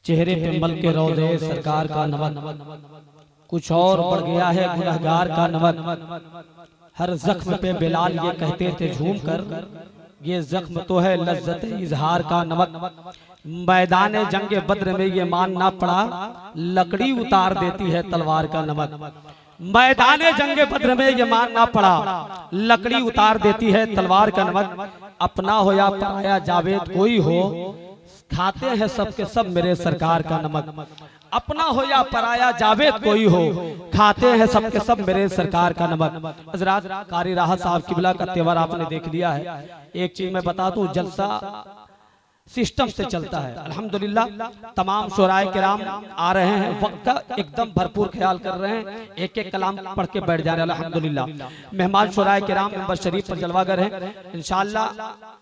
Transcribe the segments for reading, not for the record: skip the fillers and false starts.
चेहरे पे मल के रोज़े सरकार का नमक, कुछ और बढ़ गया है गुनहगार का नमक। हर जख्म पे बिलाल ये कहते थे झूम कर, ये जख्म तो है लज्जत इजहार का नमक। मैदान जंगे बद्र में ये मानना पड़ा, लकड़ी उतार देती है तलवार का नमक। मैदान जंगे बद्र में ये मानना पड़ा, लकड़ी उतार देती है तलवार का नमक। अपना हो या पराया जावेद कोई हो, खाते हैं सबके सब मेरे सरकार का नमक। अपना हो या पराया जावेद कोई हो, खाते हैं सबके सब मेरे सरकार का नमक। हजरात, कारी राहत साहब किबला का त्योहार आपने देख लिया है। एक चीज मैं बता दूं, जलसा सिस्टम से चलता है अल्हम्दुलिल्लाह। तमाम शुराए किराम आ रहे हैं, वक्त का एकदम भरपूर ख्याल कर रहे हैं, एक एक कलाम पढ़ के बैठ जा रहे हैं अल्हम्दुलिल्लाह। मेहमान शुराए किराम मेंबर शरीफ पर जलवागर हैं इंशाअल्लाह।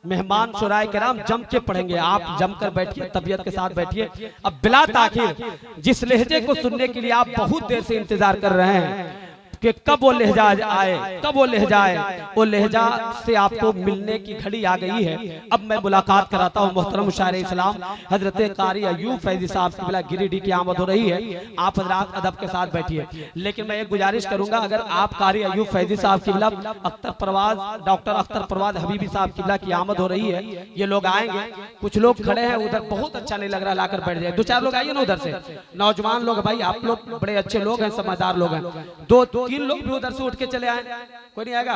मेहमान शुराए किराम जम के पढ़ेंगे, आप जमकर बैठिए, तबीयत के साथ बैठिए। अब बिला ताखिर जिस लहजे को सुनने के लिए आप बहुत देर से इंतजार कर रहे हैं कि कब वो लहजा आए, कब वो लहजा आए, वो लहजा से आपको मिलने की घड़ी आ गई है। अब मैं मुलाकात कराता हूँ मोहतरम शायर इस्लाम हजरत कारी अयूब फैजी साहब की बिला गिरिडीह की आमद हो रही है। आप हजरात अदब के साथ बैठिए। लेकिन मैं एक गुजारिश करूंगा, अगर आप कारी अयूब फैजी साहब की बिला अख्तर परवाज, डॉक्टर अख्तर परवाज हबीबी साहब की बिला की आमद हो रही है, ये लोग आएंगे। कुछ लोग खड़े हैं उधर, बहुत अच्छा नहीं लग रहा, लाकर बैठ जाए। दो चार लोग आइए ना उधर से, नौजवान लोग, भाई आप लोग बड़े अच्छे लोग हैं, समझदार लोग हैं। दो तीन लोग भी उधर से उठ के चले आए। कोई नहीं आएगा?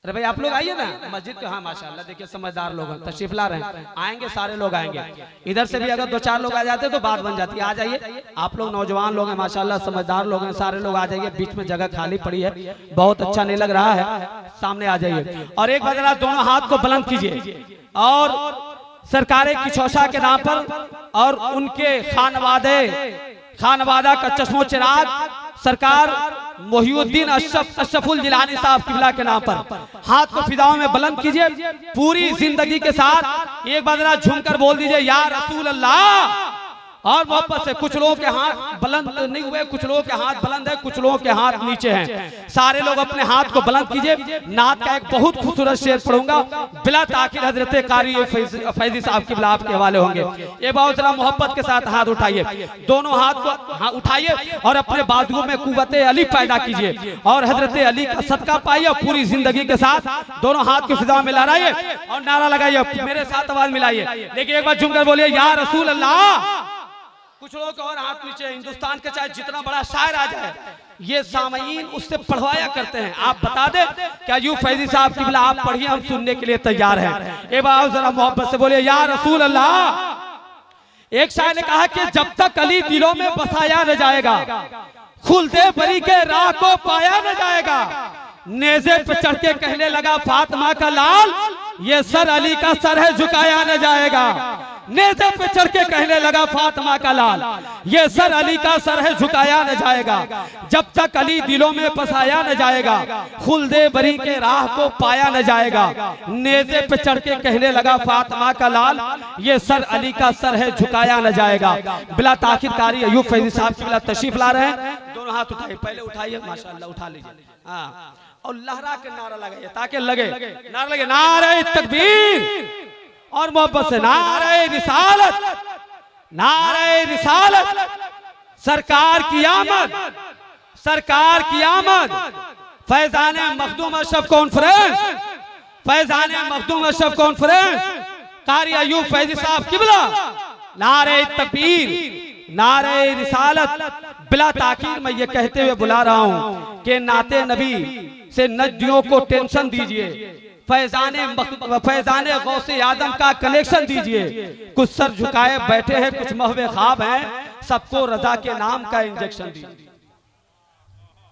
अरे भाई आप लोग आइए ना मस्जिद के। हाँ माशाल्लाह, देखिए समझदार लोग हैं, तशरीफ ला रहे हैं, आएंगे सारे लोग आएंगे। इधर से भी अगर दो चार लोग आ जाते तो बात बन जाती। आ जाइए, आप लोग नौजवान लोग हैं माशाल्लाह, समझदार लोग हैं, सारे लोग आ जाइए। बीच में जगह खाली पड़ी है, बहुत अच्छा नहीं लग रहा है, सामने आ जाइए। और एक बार दोनों हाथ को बुलंद कीजिए और सरकारे की चौसा के नाम पर और उनके खानवादा का चश्मो चिराग सरकार मोहिउद्दीन अशरफुल जिलानी साहब किबला के नाम पर हाथ को फिजाओं में बुलंद कीजिए। पूरी जिंदगी के साथ एक बार जरा झूमकर बोल दीजिए या रसूल अल्लाह। और मोहब्बत से, कुछ लोगों के हाथ बुलंद नहीं हुए, कुछ लोगों के हाथ बुलंद है, कुछ लोगों के हाथ नीचे हैं। सारे लोग अपने हाथ को बुलंद कीजिए। नात का एक बहुत खूबसूरत शेर पढ़ूंगा, बिला ताखिर हजरत कारी फैजी साहब की बिला आपके हवाले होंगे। ये बहुत जरा मोहब्बत के साथ हाथ उठाइए, दोनों हाथ को उठाइए और अपने बाजुओं में कुव्वते अली पैदा कीजिए और हजरत अली का सदका पाइए। पूरी जिंदगी के साथ दोनों हाथ को फिजा में लहराइए और नारा लगाइए, मेरे साथ आवाज मिलाइए। लेकिन एक बार झुमकर बोलिए या रसूल अल्लाह। कुछ लोग और हाथ नीचे। हिंदुस्तान के चाहे जितना बड़ा शायर आ जाए, ये सामईन उससे पढ़वाया करते हैं। आप बता दें क्या अयूब फैजी साहब की बिला आप पढ़िए, हम सुनने के लिए तैयार हैं। एक बार जरा मोहब्बत से बोलिए या रसूल अल्लाह। एक शायर ने कहा कि जब तक अली दिलों में बसाया न जाएगा, खुलदे बरी के राह को पाया न जाएगा। नेज़े पे चढ़ के कहने लगा फातिमा का लाल, ये सर अली का सर है झुकाया न जाएगा। नेज़े पे चढ़ के कहने लगा फातिमा का लाल, ये सर अली का सर है झुकाया न जाएगा। जब तक अली दिलों में बसाया न जाएगा, खुलदे बरी के राह को पाया न जाएगा। नेज़े पे चढ़ के कहने लगा फातिमा का लाल, ये सर अली का सर है झुकाया न जाएगा। बिला ताखिर कारी अयूब फैजी साहब की बिला तशरीफ ला रहे हैं। दोनों हाथ उठाइए, पहले उठाइए माशाअल्लाह, उठा लीजिए। हाँ, और लहरा के नारा लगाइए ताकि लगे, नारा लगे नारे तकबीर और मोहब्बत से नारे रिसालत, नारे रिसालत। सरकार की आमद, सरकार की आमद। फैजान मखदूम अशरफ कॉन्फ्रेंस, फैजान मखदूम अशरफ कॉन्फ्रेंस, कारी अयूब फैजी साहब किबला, नारे तकबीर, नारे रिसालत। बिला ताखीर मैं ये कहते हुए बुला रहा हूं कि नाते नबी से नजदियों को टेंशन दीजिए, फैजाने गौसे आदम का कनेक्शन दीजिए। कुछ सर झुकाए बैठे हैं, कुछ महवे ख्वाब हैं, सबको रजा के नाम का इंजेक्शन दीजिए।